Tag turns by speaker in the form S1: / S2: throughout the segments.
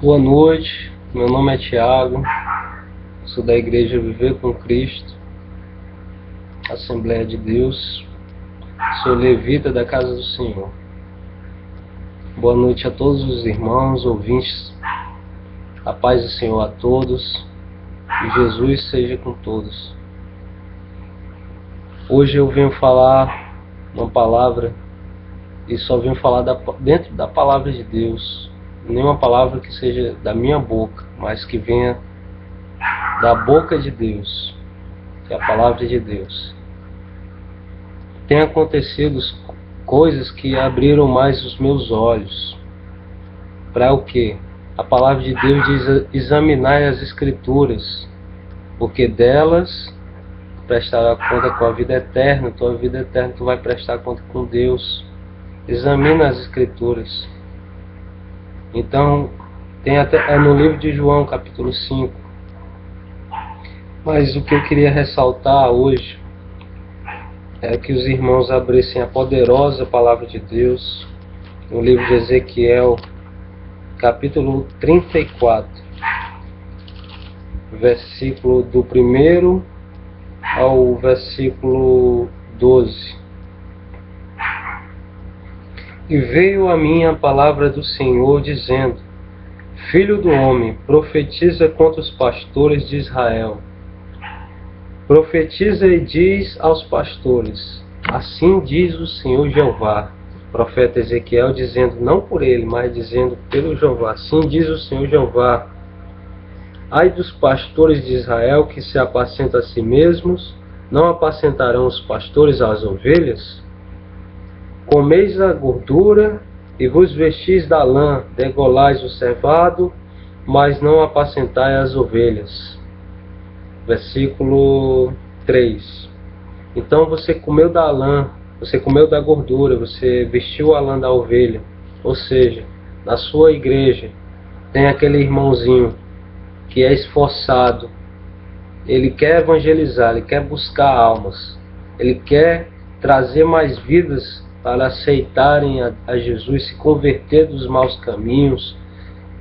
S1: Boa noite, meu nome é Tiago, sou da Igreja Viver com Cristo, Assembleia de Deus, sou levita da Casa do Senhor. Boa noite a todos os irmãos, ouvintes, a paz do Senhor a todos, e Jesus seja com todos. Hoje eu venho falar uma palavra, e só venho falar dentro da palavra de Deus, nenhuma palavra que seja da minha boca, mas que venha da boca de Deus, que é a palavra de Deus. Tem acontecido coisas que abriram mais os meus olhos. Para o quê? A palavra de Deus diz: examinar as Escrituras, porque delas prestará conta com a vida eterna. Tua vida eterna tu vai prestar conta com Deus. Examina as Escrituras. Então, é no livro de João, capítulo 5. Mas o que eu queria ressaltar hoje é que os irmãos abrissem a poderosa palavra de Deus no livro de Ezequiel, capítulo 34, versículo do 1 ao versículo 12. E veio a mim a palavra do Senhor, dizendo: Filho do homem, profetiza contra os pastores de Israel. Profetiza e diz aos pastores: assim diz o Senhor Jeová. Profeta Ezequiel dizendo, não por ele, mas dizendo pelo Jeová: assim diz o Senhor Jeová. Ai dos pastores de Israel que se apacentam a si mesmos, não apacentarão os pastores as ovelhas? Comeis a gordura e vos vestis da lã, degolais o cevado, mas não apacentai as ovelhas. Versículo 3. Então você comeu da lã, você comeu da gordura, você vestiu a lã da ovelha. Ou seja, na sua igreja tem aquele irmãozinho que é esforçado, ele quer evangelizar, ele quer buscar almas, ele quer trazer mais vidas para aceitarem a Jesus, se converter dos maus caminhos.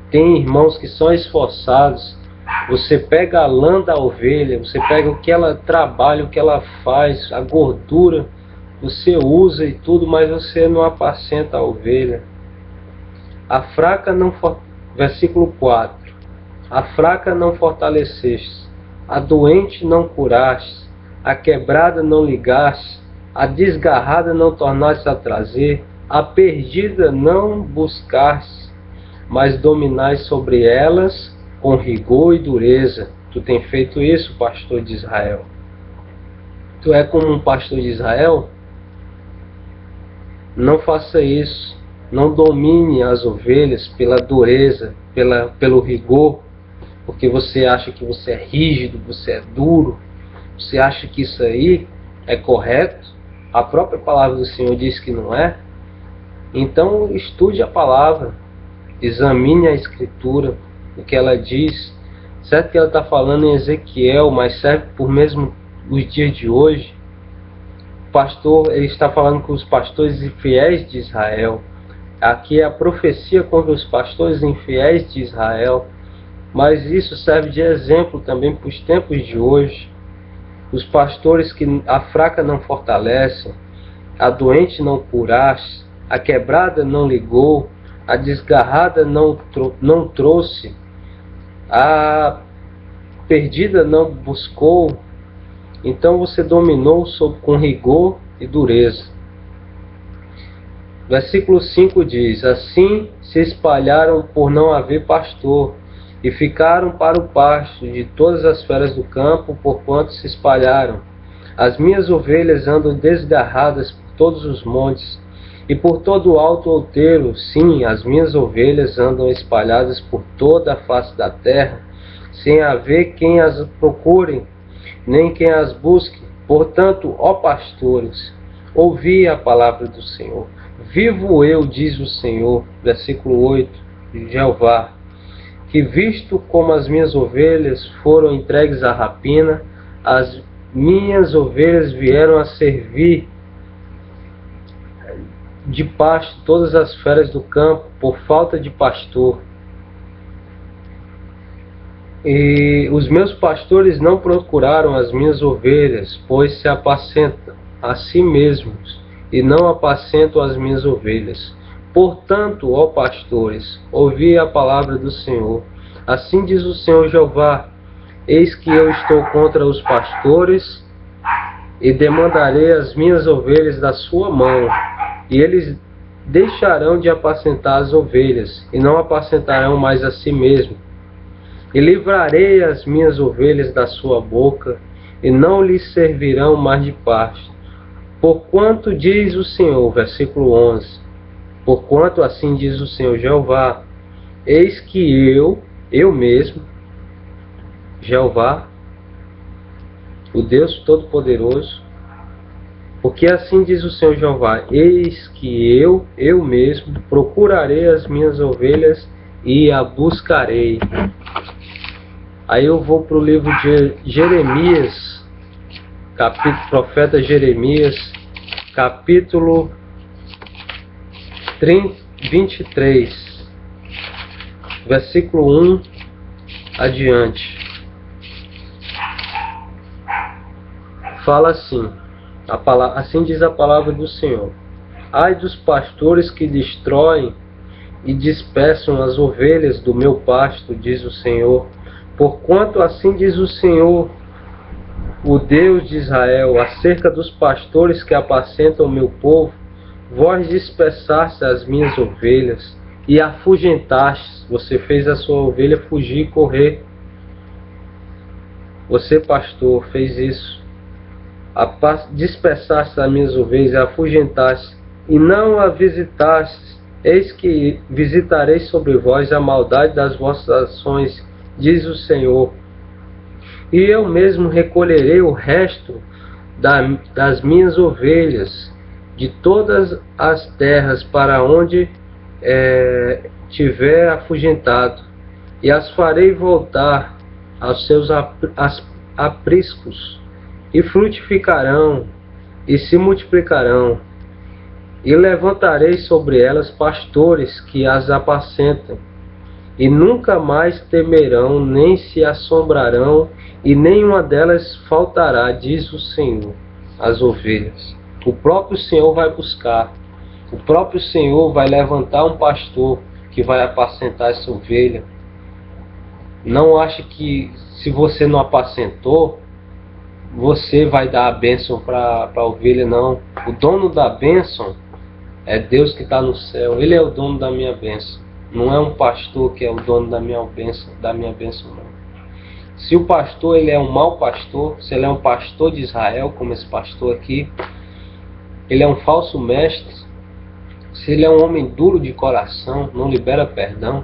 S1: Tem irmãos que são esforçados. Você pega a lã da ovelha, você pega o que ela trabalha, o que ela faz, a gordura, você usa e tudo, mas você não apacenta a ovelha. A fraca não, versículo 4. A fraca não fortaleceste, a doente não curaste, a quebrada não ligaste, a desgarrada não tornaste a trazer, a perdida não buscaste, mas dominais sobre elas com rigor e dureza. Tu tem feito isso, pastor de Israel. Tu é como um pastor de Israel? Não faça isso. Não domine as ovelhas pela dureza, pelo rigor, porque você acha que você é rígido, você é duro, você acha que isso aí é correto. A própria palavra do Senhor diz que não é. Então estude a palavra, examine a Escritura, o que ela diz. Certo que ela está falando em Ezequiel, mas serve por mesmo os dias de hoje. O pastor, ele está falando com os pastores infiéis de Israel. Aqui é a profecia contra os pastores infiéis de Israel, mas isso serve de exemplo também para os tempos de hoje. Os pastores que a fraca não fortalecem, a doente não curaste, a quebrada não ligou, a desgarrada não trouxe, a perdida não buscou. Então você dominou com rigor e dureza. Versículo 5 diz: assim se espalharam por não haver pastor, e ficaram para o pasto de todas as feras do campo, porquanto se espalharam. As minhas ovelhas andam desgarradas por todos os montes, e por todo o alto outeiro. Sim, as minhas ovelhas andam espalhadas por toda a face da terra, sem haver quem as procure, nem quem as busque. Portanto, ó pastores, ouvi a palavra do Senhor. Vivo eu, diz o Senhor, versículo 8, de Jeová, que visto como as minhas ovelhas foram entregues à rapina, as minhas ovelhas vieram a servir de pasto todas as feras do campo por falta de pastor. E os meus pastores não procuraram as minhas ovelhas, pois se apacentam a si mesmos, e não apacentam as minhas ovelhas. Portanto, ó pastores, ouvi a palavra do Senhor. Assim diz o Senhor Jeová: eis que eu estou contra os pastores, e demandarei as minhas ovelhas da sua mão, e eles deixarão de apacentar as ovelhas, e não apacentarão mais a si mesmos. E livrarei as minhas ovelhas da sua boca, e não lhes servirão mais de pasto. Porquanto diz o Senhor, versículo 11, porquanto assim diz o Senhor Jeová, eis que eu mesmo, Jeová, o Deus Todo-Poderoso, porque assim diz o Senhor Jeová, eis que eu mesmo, procurarei as minhas ovelhas e a buscarei. Aí eu vou para o livro de Jeremias, profeta Jeremias, capítulo 23, versículo 1 adiante. Fala assim, assim diz a palavra do Senhor: ai dos pastores que destroem e dispersam as ovelhas do meu pasto, diz o Senhor. Porquanto assim diz o Senhor, o Deus de Israel, acerca dos pastores que apacentam o meu povo, vós dispersaste as minhas ovelhas e afugentastes, você fez a sua ovelha fugir e correr. Você, pastor, fez isso. Dispersaste as minhas ovelhas e afugentaste, e não a visitaste. Eis que visitarei sobre vós a maldade das vossas ações, diz o Senhor. E eu mesmo recolherei o resto das minhas ovelhas de todas as terras para onde tiver afugentado, e as farei voltar aos seus apriscos, e frutificarão e se multiplicarão, e levantarei sobre elas pastores que as apacentam, e nunca mais temerão, nem se assombrarão, e nenhuma delas faltará, diz o Senhor, as ovelhas. O próprio Senhor vai buscar, o próprio Senhor vai levantar um pastor que vai apacentar essa ovelha. Não ache que se você não apacentou, você vai dar a bênção para a ovelha, não. O dono da bênção é Deus que está no céu. Ele é o dono da minha bênção. Não é um pastor que é o dono da minha bênção, não. Se o pastor ele é um mau pastor, se ele é um pastor de Israel, como esse pastor aqui, ele é um falso mestre, se ele é um homem duro de coração, não libera perdão,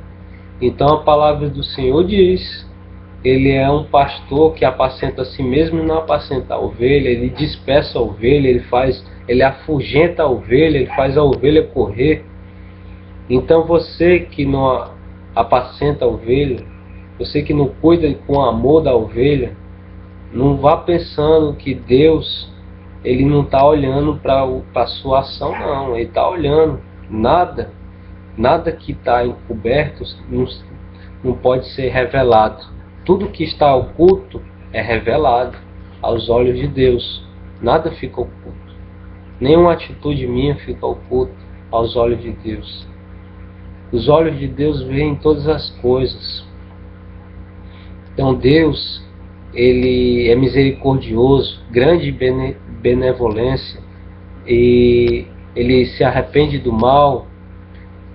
S1: então a palavra do Senhor diz, ele é um pastor que apacenta a si mesmo e não apacenta a ovelha, ele dispersa a ovelha, ele afugenta a ovelha, ele faz a ovelha correr. Então você que não apacenta a ovelha, você que não cuida com amor da ovelha, não vá pensando que Deus ele não está olhando para a sua ação, não. Ele está olhando. Nada que está encoberto não pode ser revelado. Tudo que está oculto é revelado aos olhos de Deus. Nada fica oculto. Nenhuma atitude minha fica oculta aos olhos de Deus. Os olhos de Deus veem todas as coisas. Então Deus, ele é misericordioso, grande benevolência, e ele se arrepende do mal,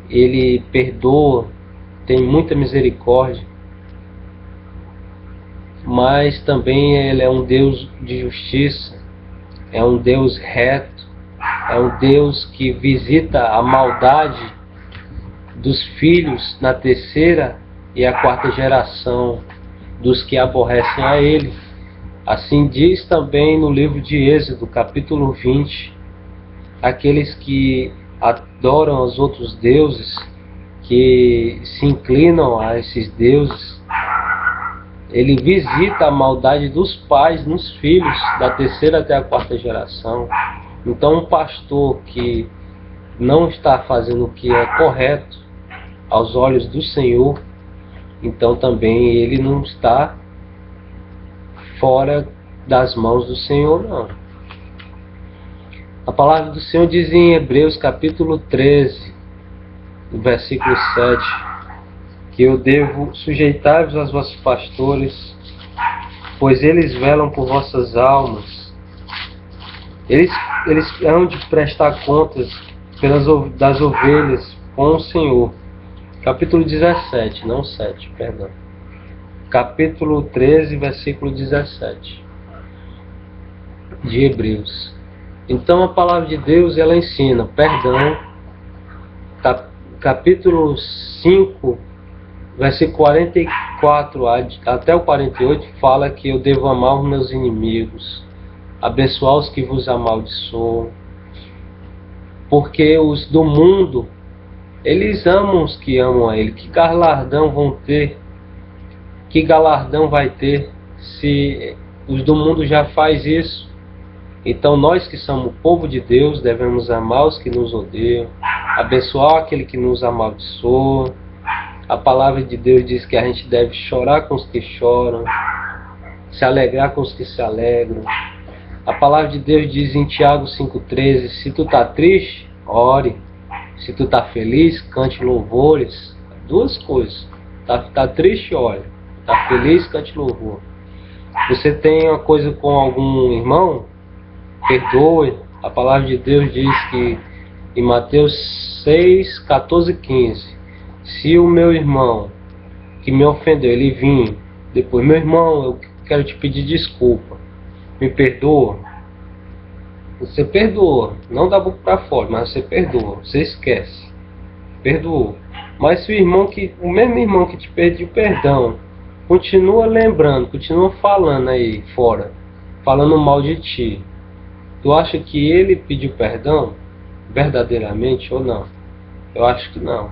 S1: ele perdoa, tem muita misericórdia, mas também ele é um Deus de justiça, é um Deus reto, é um Deus que visita a maldade dos filhos na terceira e a quarta geração dos que aborrecem a ele. Assim diz também no livro de Êxodo, capítulo 20, aqueles que adoram aos outros deuses, que se inclinam a esses deuses, ele visita a maldade dos pais nos filhos, da terceira até a quarta geração. Então um pastor que não está fazendo o que é correto aos olhos do Senhor, então também ele não está fora das mãos do Senhor, não. A palavra do Senhor diz em Hebreus capítulo 13, versículo 7, que eu devo sujeitar-vos aos vossos pastores, pois eles velam por vossas almas. Eles hão de prestar contas das ovelhas com o Senhor. Capítulo 17, não 7, perdão. Capítulo 13, versículo 17 de Hebreus. Então a palavra de Deus, ela ensina perdão. Capítulo 5, versículo 44 até o 48, fala que eu devo amar os meus inimigos, abençoar os que vos amaldiçoam, porque os do mundo, eles amam os que amam a Ele. Que galardão vão ter? Que galardão vai ter se os do mundo já faz isso? Então nós que somos o povo de Deus devemos amar os que nos odeiam, abençoar aquele que nos amaldiçoa. A palavra de Deus diz que a gente deve chorar com os que choram, se alegrar com os que se alegram. A palavra de Deus diz em Tiago 5,13, se tu está triste, ore. Se tu está feliz, cante louvores. Duas coisas. Tá triste, ore. Está feliz, cante louvor. Você tem uma coisa com algum irmão? Perdoe. A palavra de Deus diz que em Mateus 6, 14 e 15, se o meu irmão que me ofendeu, ele vir depois, meu irmão, eu quero te pedir desculpa, me perdoa. Você perdoa, não dá boca para fora, mas você perdoa, você esquece, perdoou. Mas se o mesmo irmão que te pediu perdão continua lembrando, continua falando aí fora, falando mal de ti, tu acha que ele pediu perdão verdadeiramente ou não? Eu acho que não.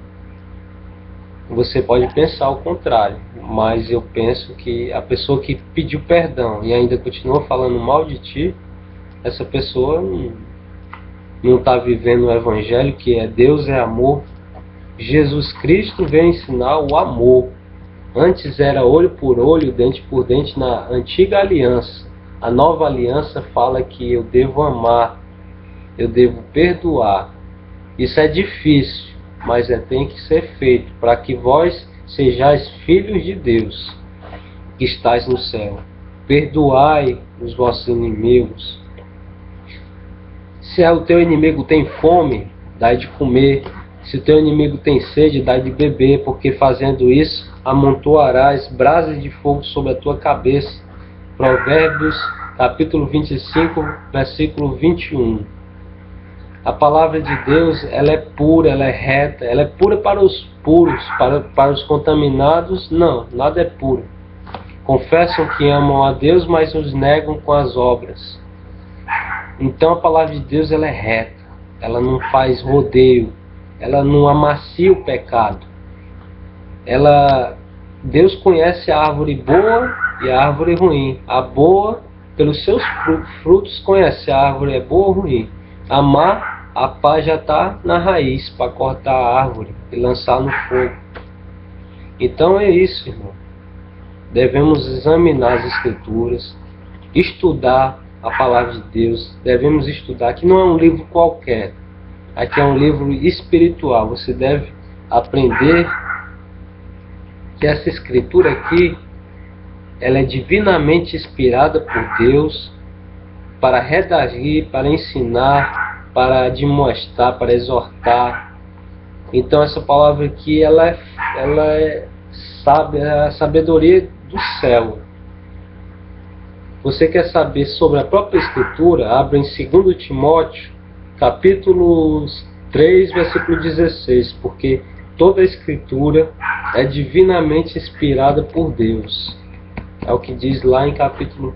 S1: Você pode pensar o contrário, mas eu penso que a pessoa que pediu perdão e ainda continua falando mal de ti, essa pessoa não está vivendo o Evangelho, que é Deus é amor. Jesus Cristo veio ensinar o amor. Antes era olho por olho, dente por dente na antiga aliança. A nova aliança fala que eu devo amar, eu devo perdoar. Isso é difícil, mas tem que ser feito, para que vós sejais filhos de Deus, que estais no céu. Perdoai os vossos inimigos. Se o teu inimigo tem fome, dai de comer. Se o teu inimigo tem sede, dai de beber, porque fazendo isso, amontoarás brasas de fogo sobre a tua cabeça. Provérbios, capítulo 25, versículo 21. A palavra de Deus, ela é pura, ela é reta, ela é pura para os puros, para os contaminados, não, nada é puro. Confessam que amam a Deus, mas os negam com as obras. Então a palavra de Deus, ela é reta, ela não faz rodeio, ela não amacia o pecado. Deus conhece a árvore boa e a árvore ruim. A boa, pelos seus frutos, conhece a árvore é boa ou ruim. Amar, a paz já está na raiz para cortar a árvore e lançar no fogo. Então é isso, irmão. Devemos examinar as Escrituras, estudar a palavra de Deus. Devemos estudar. Aqui não é um livro qualquer. Aqui é um livro espiritual. Você deve aprender que essa Escritura aqui, ela é divinamente inspirada por Deus para redarguir, para ensinar, para admoestar, para exortar. Então essa palavra aqui, ela é a sabedoria do céu. Você quer saber sobre a própria Escritura? Abra em 2 Timóteo, capítulo 3, versículo 16, porque toda a Escritura é divinamente inspirada por Deus. É o que diz lá em capítulo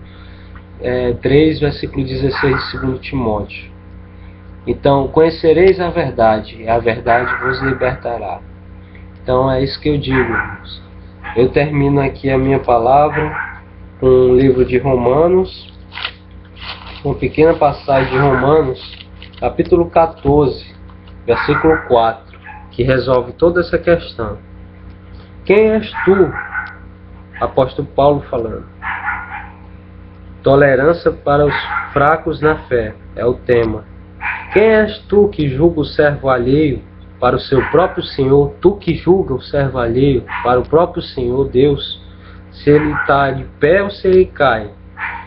S1: 3, versículo 16 de 2 Timóteo. Então, conhecereis a verdade, e a verdade vos libertará. Então, é isso que eu digo, irmãos. Eu termino aqui a minha palavra com o livro de Romanos, uma pequena passagem de Romanos, capítulo 14, versículo 4, que resolve toda essa questão. Quem és tu? Apóstolo Paulo falando. Tolerância para os fracos na fé é o tema. Quem és tu que julga o servo alheio para o seu próprio Senhor? Tu que julga o servo alheio para o próprio Senhor Deus, se ele está de pé ou se ele cai,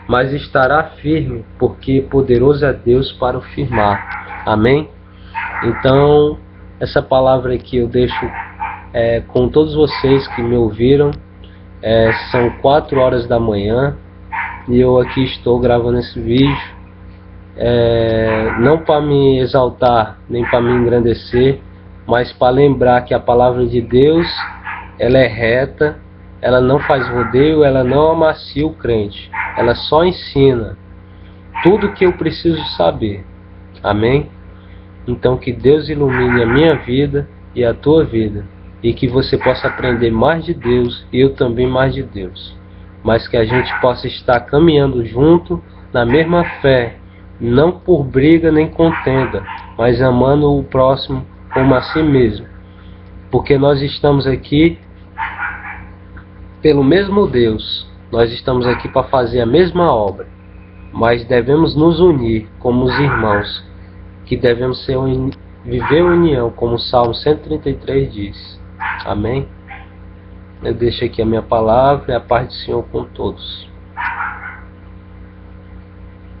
S1: mas estará firme, porque poderoso é Deus para o firmar. Amém? Então, essa palavra aqui eu deixo com todos vocês que me ouviram. São 4 horas da manhã e eu aqui estou gravando esse vídeo, não para me exaltar nem para me engrandecer, mas para lembrar que a palavra de Deus, ela é reta, ela não faz rodeio, ela não amacia o crente, ela só ensina tudo o que eu preciso saber. Amém? Então que Deus ilumine a minha vida e a tua vida, e que você possa aprender mais de Deus e eu também mais de Deus, mas que a gente possa estar caminhando junto na mesma fé, não por briga nem contenda, mas amando o próximo como a si mesmo, porque nós estamos aqui pelo mesmo Deus, nós estamos aqui para fazer a mesma obra, mas devemos nos unir como os irmãos, que devemos viver a união, como o Salmo 133 diz. Amém? Eu deixo aqui a minha palavra e a paz do Senhor com todos.